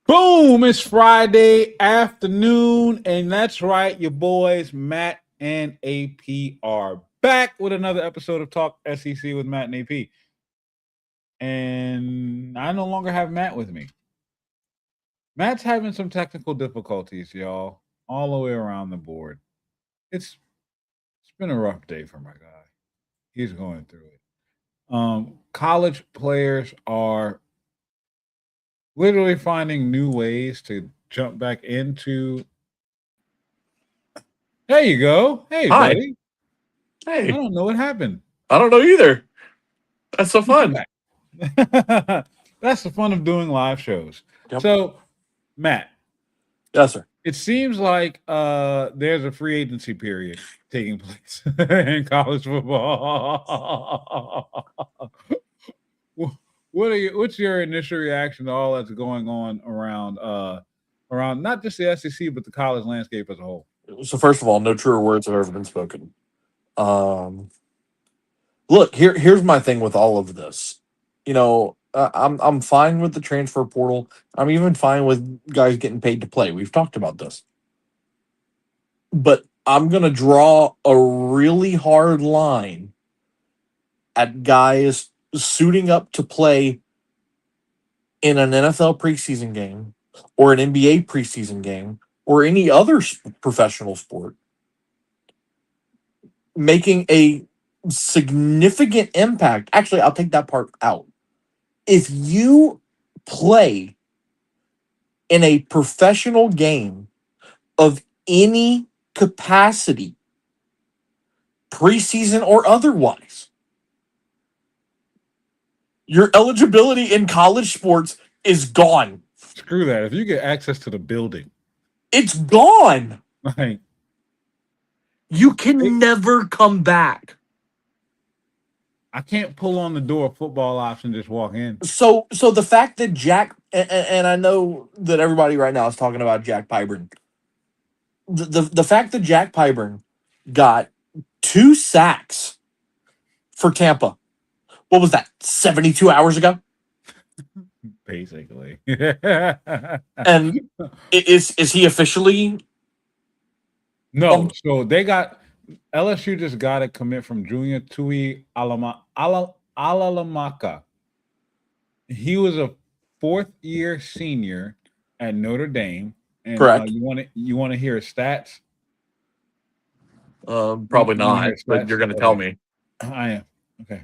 Boom! It's Friday afternoon, and that's right, your boys Matt and AP are back with another episode of Talk SEC with Matt and AP. And I no longer have Matt with me. Matt's having some technical difficulties, y'all, all the way around the board. It's been a rough day for my guy. He's going through it. College players are literally finding new ways to jump back into. There you go. Hey, Hi. buddy. I Hey. don't know what happened. I don't know either. That's so Welcome fun. back. That's the fun of doing live shows. Yep. So, Matt, Yes, sir. it seems like there's a free agency period taking place in college football. What's your initial reaction to all that's going on around not just the SEC but the college landscape as a whole? So first of all, no truer words have ever been spoken. Look, here's my thing with all of this. I'm fine with the transfer portal. I'm even fine with guys getting paid to play. We've talked about this. But I'm gonna draw a really hard line at guys suiting up to play in an NFL preseason game or an NBA preseason game or any other professional sport, making a significant impact. Actually, I'll take that part out. If you play in a professional game of any capacity, preseason or otherwise, your eligibility in college sports is gone. Screw that. If you get access to the building, It's gone. like You can never come back. I can't pull on the door football option, just walk in. So the fact that Jack and I know that everybody right now is talking about Jack Pyburn. The fact that Jack Pyburn got 2 sacks for Tampa. What was that? 72 hours ago? Basically. And is he officially? No, so they got LSU just got a commit from Junior Tuihalamaka. He was a 4th-year senior at Notre Dame, and Correct. you want to hear his stats? Probably You wanna not, hear but stats? you're going to tell Okay. me. I am okay.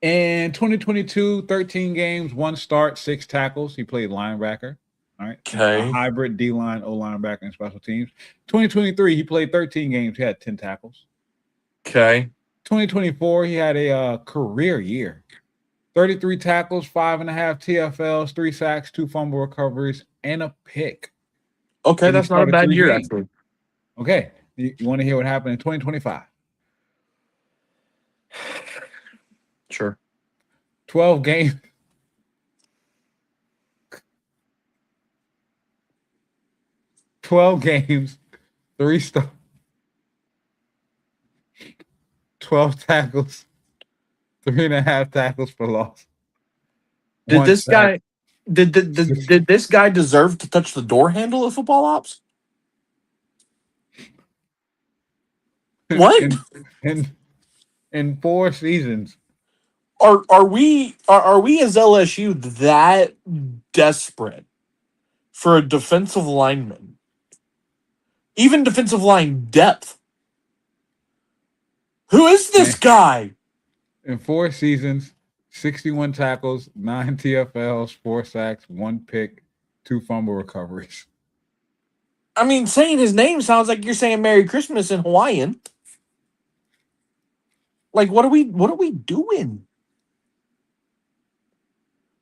In 2022, 13 games, 1 start, 6 tackles. He played linebacker. All right. Okay. A hybrid D-line, O-linebacker, and special teams. 2023, he played 13 games. He had 10 tackles. Okay. 2024, he had a career year. 33 tackles, 5.5 TFLs, 3 sacks, 2 fumble recoveries, and a pick. Okay, And he that's not a started bad 3 year, games. actually. Okay. You want to hear what happened in 2025? Sure. 12 games. 12 games, 3 starts, 12 tackles, 3.5 tackles for loss. Did 1 this sack. guy did this guy deserve to touch the door handle of football ops? What? in 4 seasons. Are we as LSU that desperate for a defensive lineman? Even defensive line depth. Who is this guy? In 4 seasons, 61 tackles, 9 TFLs, 4 sacks, 1 pick, 2 fumble recoveries. I mean, saying his name sounds like you're saying Merry Christmas in Hawaiian. Like, what are we doing?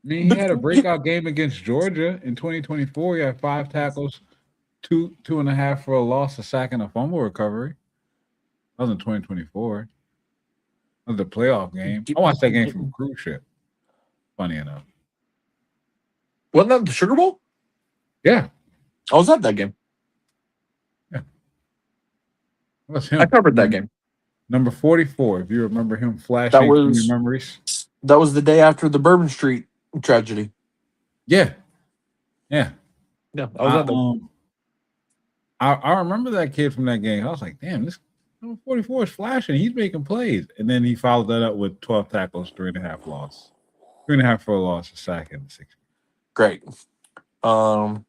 I mean, he had a breakout game against Georgia in 2024. He had 5 tackles, 2.5 for a loss, a sack, and a fumble recovery. That was in 2024. That was the playoff game. I watched that game from a cruise ship. Funny enough. Wasn't that the Sugar Bowl? Yeah. I was at that game. Yeah. That was him. I covered that game. Number 44, if you remember him flashing That was memories. That was the day after the Bourbon Street tragedy. Yeah, yeah. Yeah, I was I out there. I remember that kid from that game. I was like, damn, this number 44 is flashing. He's making plays. And then he followed that up with 12 tackles, 3.5 loss. 3.5 for a loss, a sack, and 6. Great. So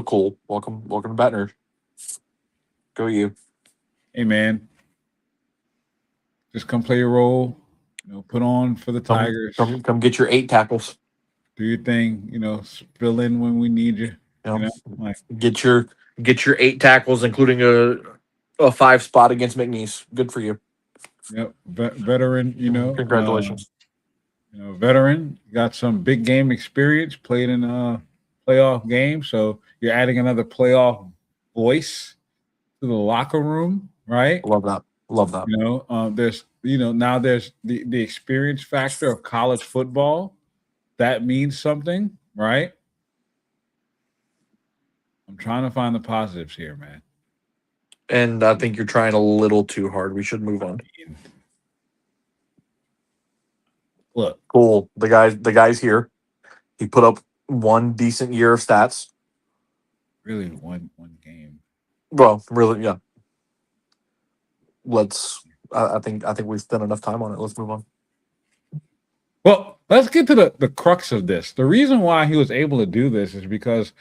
cool. Welcome to Baton Rouge. Go you. Hey man, just come play your role. Put on for the Tigers. Come get your 8 tackles. Do your thing. Fill in when we need you. Like Get your 8 tackles, including a 5 spot against McNeese. Good for you. Veteran. Congratulations. Veteran, got some big game experience, played in a playoff game, so you're adding another playoff voice to the locker room, right? Love that. There's now there's the experience factor of college football. That means something, right? I'm trying to find the positives here, man. And I think you're trying a little too hard. We should move on. Look, cool. The guy's here. He put up one decent year of stats. Really, one game. Well, really, yeah. I think we've spent enough time on it. Let's move on. Well, let's get to the crux of this. The reason why he was able to do this is because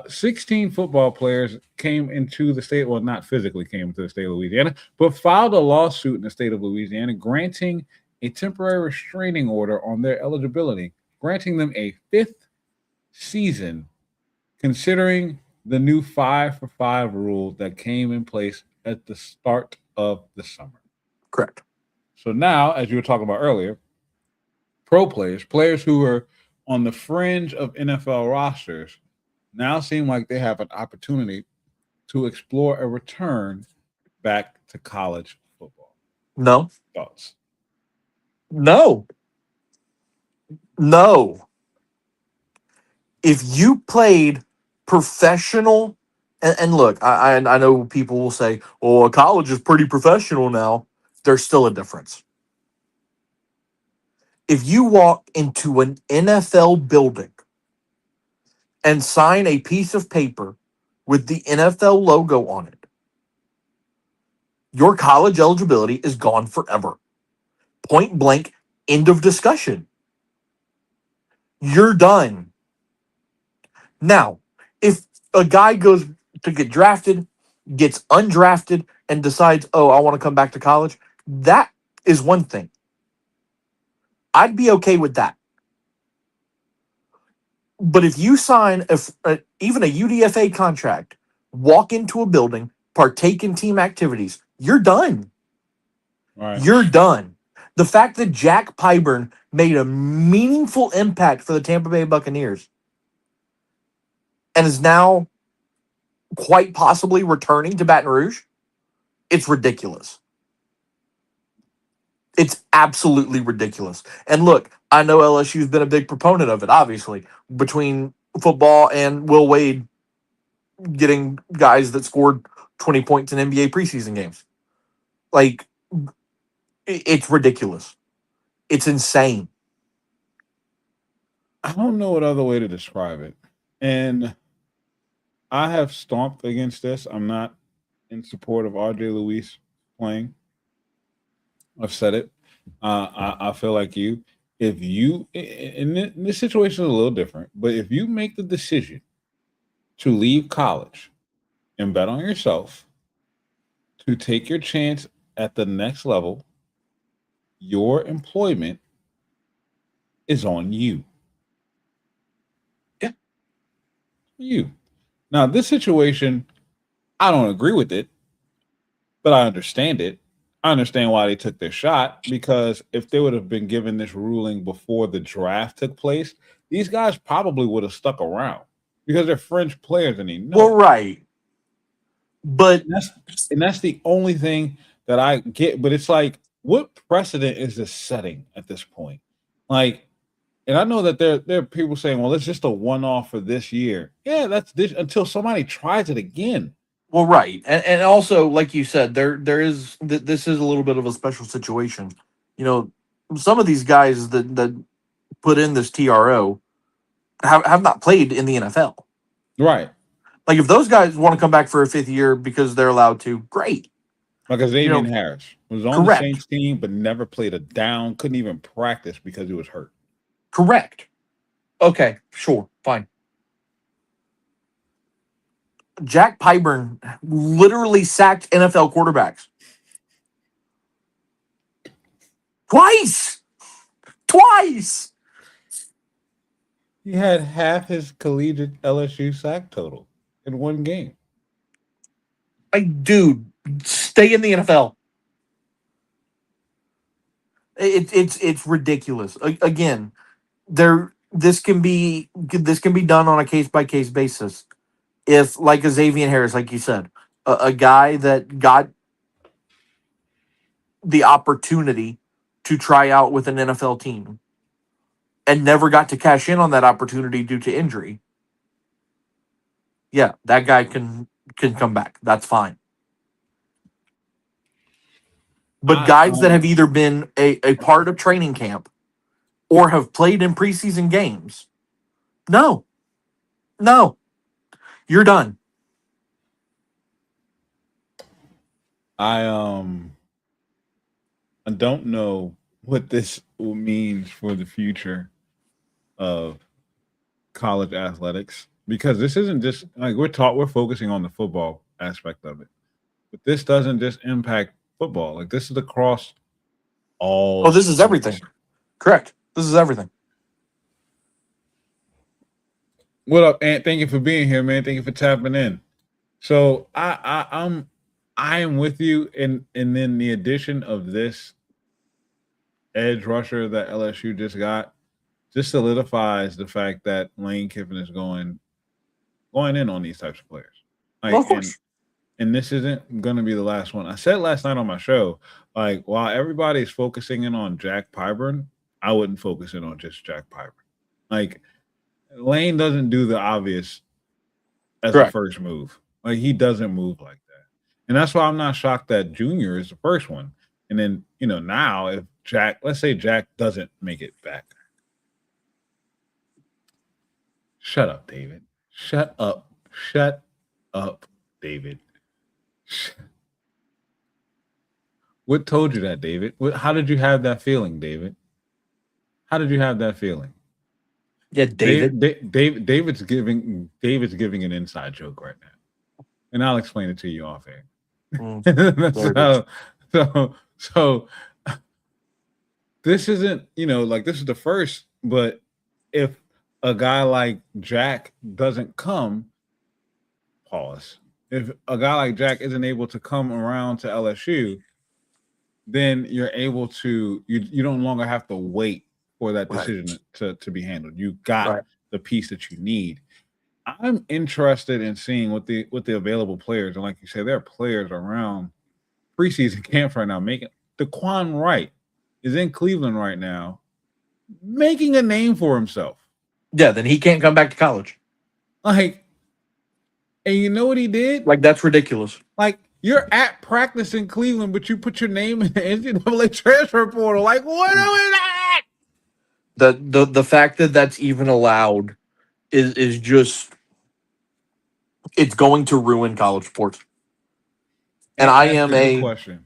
16 football players came into the state, well, not physically came into the state of Louisiana, but filed a lawsuit in the state of Louisiana granting a temporary restraining order on their eligibility, granting them a 5th season, considering the new 5-for-5 rule that came in place at the start of the summer. Correct. So now, as you were talking about earlier, pro players who are on the fringe of NFL rosters, now seem like they have an opportunity to explore a return back to college football. No. Thoughts? No. If you played professional, and look, I know people will say, "Oh, college is pretty professional now." There's still a difference. If you walk into an NFL building and sign a piece of paper with the NFL logo on it, your college eligibility is gone forever. Point blank, end of discussion. You're done. Now, if a guy goes to get drafted, gets undrafted, and decides, oh, I want to come back to college, that is one thing. I'd be okay with that. But if you sign even a UDFA contract, walk into a building, partake in team activities, you're done. Right. You're done. The fact that Jack Pyburn made a meaningful impact for the Tampa Bay Buccaneers and is now quite possibly returning to Baton Rouge, it's ridiculous. It's absolutely ridiculous. And look, I know LSU's been a big proponent of it, obviously, between football and Will Wade getting guys that scored 20 points in NBA preseason games. Like, it's ridiculous. It's insane. I don't know what other way to describe it. And I have stomped against this. I'm not in support of RJ Luis playing. I've said it. I feel like you. If you, in this situation is a little different, but if you make the decision to leave college and bet on yourself to take your chance at the next level, your employment is on you. Yeah. You. Now, this situation, I don't agree with it, but I understand it. I understand why they took their shot, because if they would have been given this ruling before the draft took place, these guys probably would have stuck around because they're fringe players and they know. Well, right. But that's the only thing that I get. But it's like, what precedent is this setting at this point? Like, and I know that there are people saying, well, it's just a one-off for this year. Yeah, that's this until somebody tries it again. Well, right, and also, like you said, this is a little bit of a special situation. You know, some of these guys that put in this TRO have not played in the NFL. Right. Like if those guys want to come back for a fifth year because they're allowed to, great. Like Xavier Harris was on the Correct. Saints team, but never played a down, couldn't even practice because he was hurt. Correct. Okay, sure, fine. Jack Pyburn literally sacked NFL quarterbacks. Twice. He had half his collegiate LSU sack total in one game. Like, dude, stay in the NFL. It's ridiculous. Again, this can be done on a case by case basis. If like a Xavier Harris, like you said, a guy that got the opportunity to try out with an NFL team and never got to cash in on that opportunity due to injury. Yeah, that guy can come back. That's fine. But guys that have either been a part of training camp or have played in preseason games, no, you're done. I don't know what this means for the future of college athletics, because this isn't just like we're focusing on the football aspect of it, but this doesn't just impact football. Like this is across all. Oh, this is everything. Correct. This is everything. What up, Ant? Thank you for being here, man. Thank you for tapping in. So I am with you, and then the addition of this edge rusher that LSU just got just solidifies the fact that Lane Kiffin is going in on these types of players. Like, well, of course. And this isn't going to be the last one. I said last night on my show, like, while everybody's focusing in on Jack Pyburn, I wouldn't focus in on just Jack Pyburn. Like, Lane doesn't do the obvious as the first move. Like, he doesn't move like that. And that's why I'm not shocked that Junior is the first one. And then, now if let's say Jack doesn't make it back. Shut up, David. Shut up, David. What told you that, David? How did you have that feeling, David? How did you have that feeling? Yeah, David. David's giving an inside joke right now, and I'll explain it to you off air. So this isn't, this is the first, but if a guy like Jack doesn't come, pause. If a guy like Jack isn't able to come around to LSU, then you're able to, you no longer have to wait for that decision to be handled. You got the piece that you need. I'm interested in seeing what the available players, and like you said, there are players around preseason camp right now making. DeQuan Wright is in Cleveland right now, making a name for himself. Yeah, then he can't come back to college. Like, and you know what he did? Like, that's ridiculous. Like, you're at practice in Cleveland, but you put your name in the NCAA transfer portal. Like, what are that? The fact that that's even allowed is just, it's going to ruin college sports. And I am a question.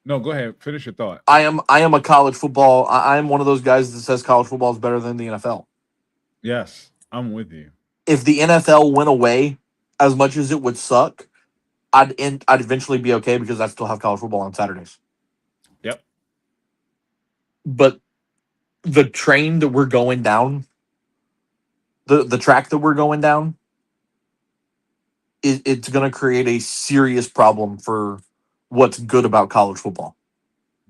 No, go ahead. Finish your thought. I am a college football. I am one of those guys that says college football is better than the NFL. Yes, I'm with you. If the NFL went away, as much as it would suck, I'd eventually be okay because I still have college football on Saturdays. Yep. But the train that we're going down, the track that we're going down, it's going to create a serious problem for what's good about college football.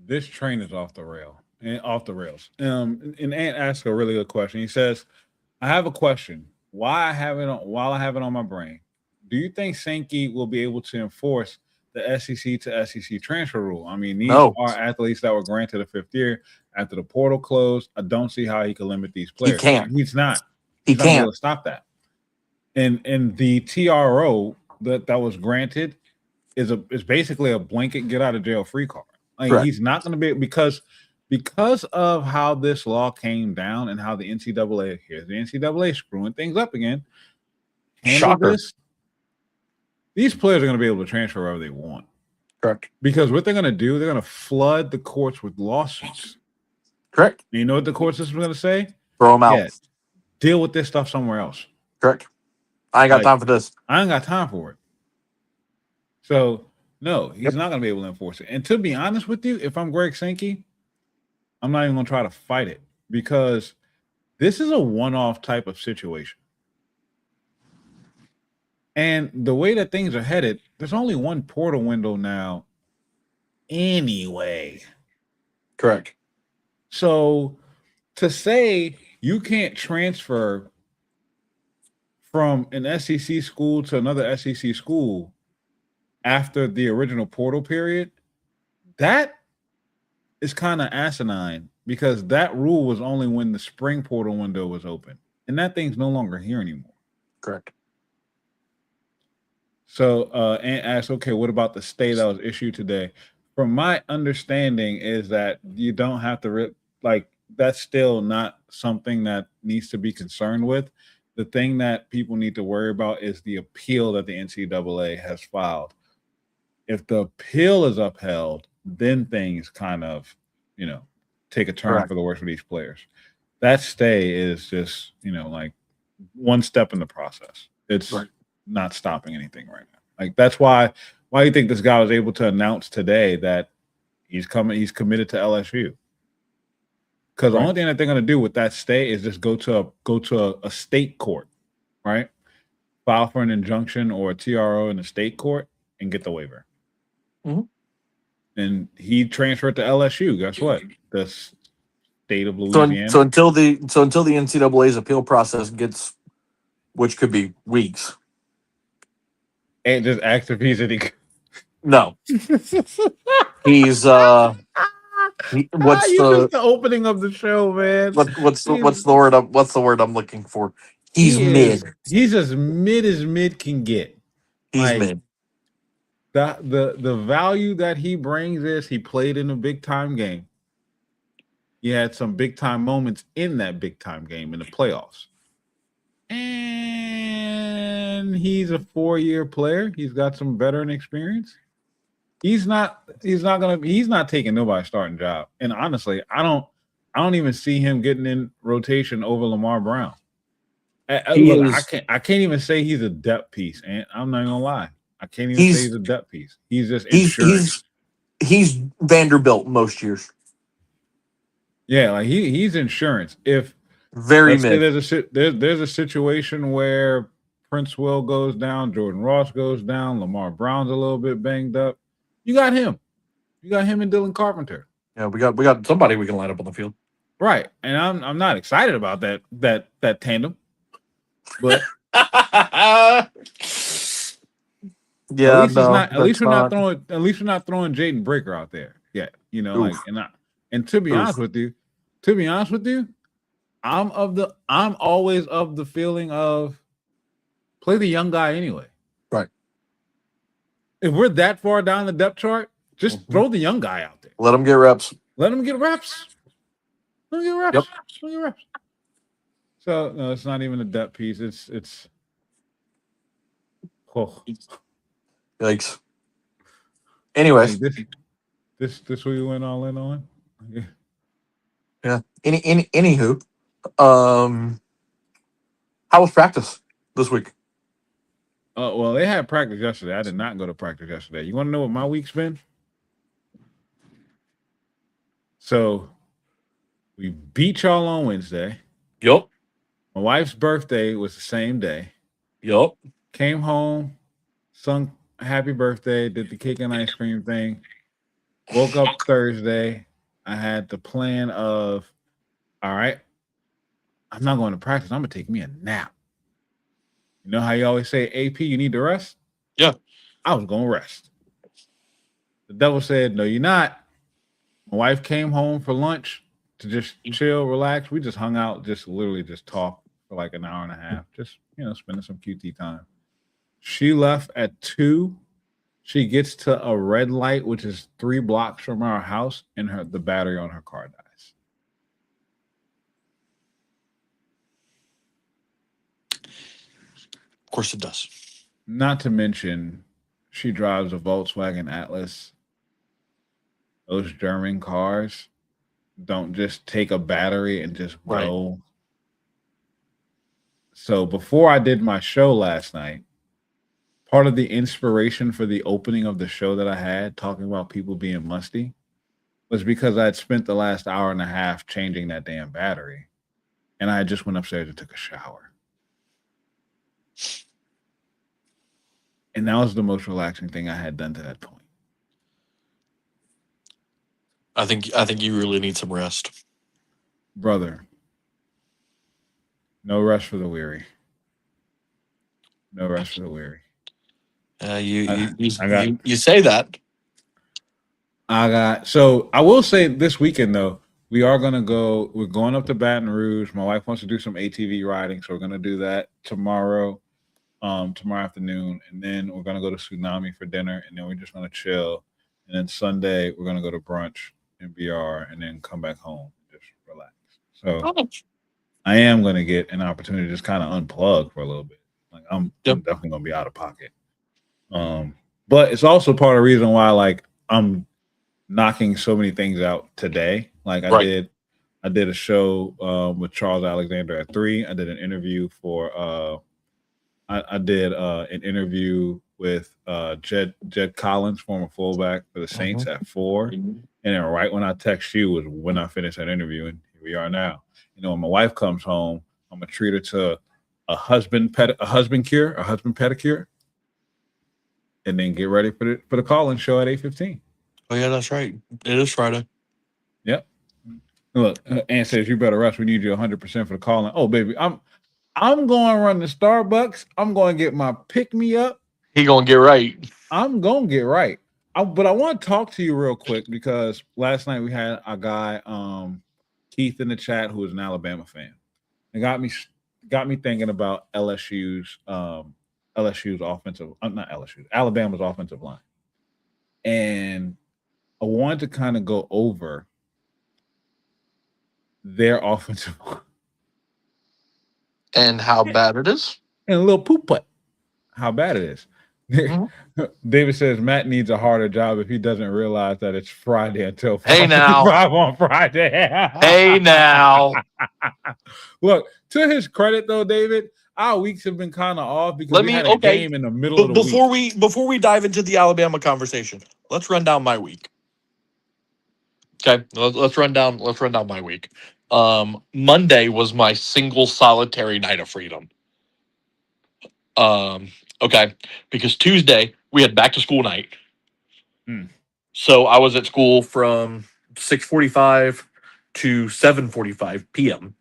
This train is off the rails. And Ant asked a really good question. He says, I have a question. While I have it on my brain, do you think Sankey will be able to enforce the SEC to SEC transfer rule? I mean, these are athletes that were granted a fifth year after the portal closed. I don't see how he can limit these players. He can't. He's not. He can't able to stop that. And the TRO that was granted is basically a blanket get out of jail free card. Like, he's not going to be, because because of how this law came down and how the NCAA, here's the NCAA screwing things up again, handled Shocker. this, these players are going to be able to transfer wherever they want. Correct. Because what they're going to do, they're going to flood the courts with lawsuits. Correct. And you know what the court system is going to say? Throw them out. Yeah, deal with this stuff somewhere else. Correct. I ain't got time for this. I ain't got time for it. So, no, he's not going to be able to enforce it. And to be honest with you, if I'm Greg Sankey, I'm not even going to try to fight it because this is a one-off type of situation. And the way that things are headed, there's only one portal window now anyway. Correct. So to say you can't transfer from an SEC school to another SEC school after the original portal period, that is kind of asinine because that rule was only when the spring portal window was open. And that thing's no longer here anymore. Correct. So, and asked, okay, what about the stay that was issued today? From my understanding is that you don't have to, that's still not something that needs to be concerned with. The thing that people need to worry about is the appeal that the NCAA has filed. If the appeal is upheld, then things kind of, take a turn for the worse for these players. That stay is just, like one step in the process. It's not stopping anything right now. Like that's why you think this guy was able to announce today that he's committed to LSU. Because the only thing that they're going to do with that stay is just go to a state court, right? File for an injunction or a TRO in the state court and get the waiver. Mm-hmm. And he transferred to LSU. Guess what? The state of Louisiana. So until the NCAA's appeal process gets, which could be weeks. And just ask if he's any. No. He's what's the opening of the show, man? What's the word I'm looking for? He's mid. He's as mid can get. He's mid. The value that he brings is he played in a big time game. He had some big time moments in that big time game in the playoffs. And he's a 4-year player. He's got some veteran experience. He's not taking nobody's starting job. And honestly, I don't even see him getting in rotation over Lamar Brown. I can't even say he's a depth piece, and I'm not gonna lie. I can't even say he's a depth piece. He's just insurance. He's Vanderbilt most years. Yeah, like he's insurance. If very mid. There's a situation where Prince Will goes down, Jordan Ross goes down, Lamar Brown's a little bit banged up. You got him. You got him and Dylan Carpenter. Yeah, we got somebody we can line up on the field. Right. And I'm not excited about that tandem. But yeah, at least we're not throwing Jaden Breaker out there yet. And to be honest with you, I'm always of the feeling of play the young guy anyway. Right. If we're that far down the depth chart, just throw the young guy out there. Let him get reps. Yep. So no, it's not even a depth piece. It's yikes. Anyways, this we went all in on. Yeah. Anywho, how was practice this week? Well, they had practice yesterday. I did not go to practice yesterday. You want to know what my week's been? So we beat y'all on Wednesday. Yup. My wife's birthday was the same day. Yup. Came home, sung happy birthday, did the cake and ice cream thing. Woke up Thursday. I had the plan of, all right, I'm not going to practice. I'm going to take me a nap. You know how you always say, AP, you need to rest? Yeah. I was going to rest. The devil said, no, you're not. My wife came home for lunch to just chill, relax. We just hung out, literally talk for like an hour and a half, spending some QT time. She left at 2:00. She gets to a red light, which is 3 blocks from our house, and the battery on her car dies. Of course it does. Not to mention, she drives a Volkswagen Atlas. Those German cars don't just take a battery and just go. Right. So before I did my show last night, part of the inspiration for the opening of the show that I had, talking about people being musty, was because I had spent the last hour and a half changing that damn battery. And I just went upstairs and took a shower. And that was the most relaxing thing I had done to that point. I think you really need some rest. Brother, no rest for the weary. No rest for the weary. You say that. So I will say this weekend though, we're going up to Baton Rouge. My wife wants to do some ATV riding, so we're gonna do that tomorrow afternoon, and then we're gonna go to Tsunami for dinner, and then we're just gonna chill. And then Sunday we're gonna go to brunch in BR and then come back home, just relax. So I am gonna get an opportunity to just kind of unplug for a little bit. Like I'm definitely gonna be out of pocket. But it's also part of the reason why like I'm knocking so many things out today. Like I did a show with Charles Alexander at 3. I did an interview for I did an interview with Jed Collins, former fullback for the Saints, at 4. And then right when I text you was when I finished that interview, and here we are now. You know, when my wife comes home, I'm gonna treat her to a husband pedicure, and then get ready for the call-in show at 8:15. Oh yeah, that's right. It is Friday. Yep. Look, Ann says you better rest. We need you 100% for the call-in. Oh baby, I'm going to run to Starbucks. I'm going to get my pick-me-up. He gonna get right. I'm going to get right. But I want to talk to you real quick because last night we had a guy, Keith, in the chat who is an Alabama fan. It got me thinking about Alabama's offensive line. And I wanted to kind of go over their offensive line. And how bad it is. And a little poop putt. How bad it is. Mm-hmm. David says Matt needs a harder job if he doesn't realize that it's Friday until 5 on Friday. Hey now. Look, to his credit though, David, our weeks have been kind of off because we had a game in the middle of the week. Before we dive into the Alabama conversation, let's run down my week. Okay, let's run down my week. Monday was my single solitary night of freedom. Okay, because Tuesday we had back to school night. So I was at school from 6:45 to 7:45 p.m.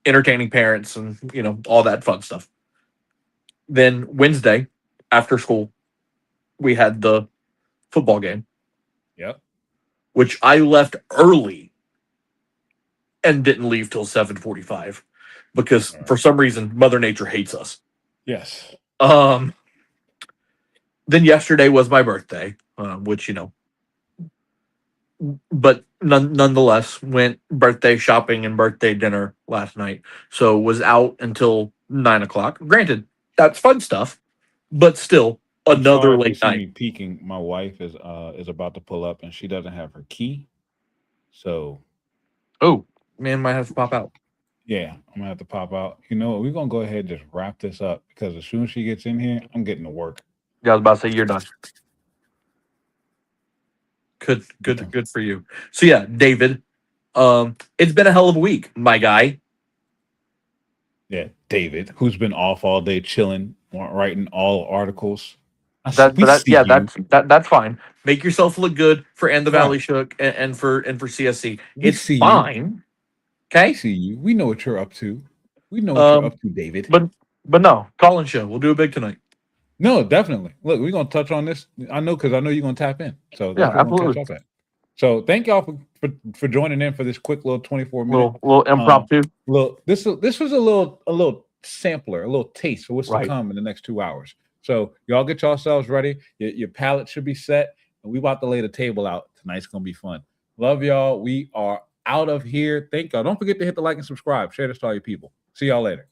entertaining parents and all that fun stuff. Then Wednesday after school we had the football game. Yep. Which I left early and didn't leave till 7:45 because for some reason Mother Nature hates us. Yes. Then yesterday was my birthday, which but nonetheless went birthday shopping and birthday dinner last night. So was out until 9:00. Granted, that's fun stuff, but still another late night. Me peeking. My wife is about to pull up and she doesn't have her key. So, man, might have to pop out. Yeah, I'm gonna have to pop out. You know what? We're gonna go ahead and just wrap this up because as soon as she gets in here, I'm getting to work. Yeah, I was about to say you're done. Good for you. So yeah, David, it's been a hell of a week, my guy. Yeah, David, who's been off all day chilling, writing all articles. That's fine. Make yourself look good for And the Valley Shook and for CSC. It's fine. Okay. We see you. We know what you're up to. We know what you're up to, David. But no, call-in show. We'll do it big tonight. No, definitely. Look, we're gonna touch on this. I know because I know you're gonna tap in. So yeah, absolutely. So thank y'all for joining in for this quick little 24-minute little impromptu. This was a little sampler, a little taste for what's to come in the next 2 hours. So y'all get yourselves ready. Your palate should be set, and we about to lay the table out. Tonight's gonna be fun. Love y'all. We are out of here. Thank y'all. Don't forget to hit the like and subscribe. Share this to all your people. See y'all later.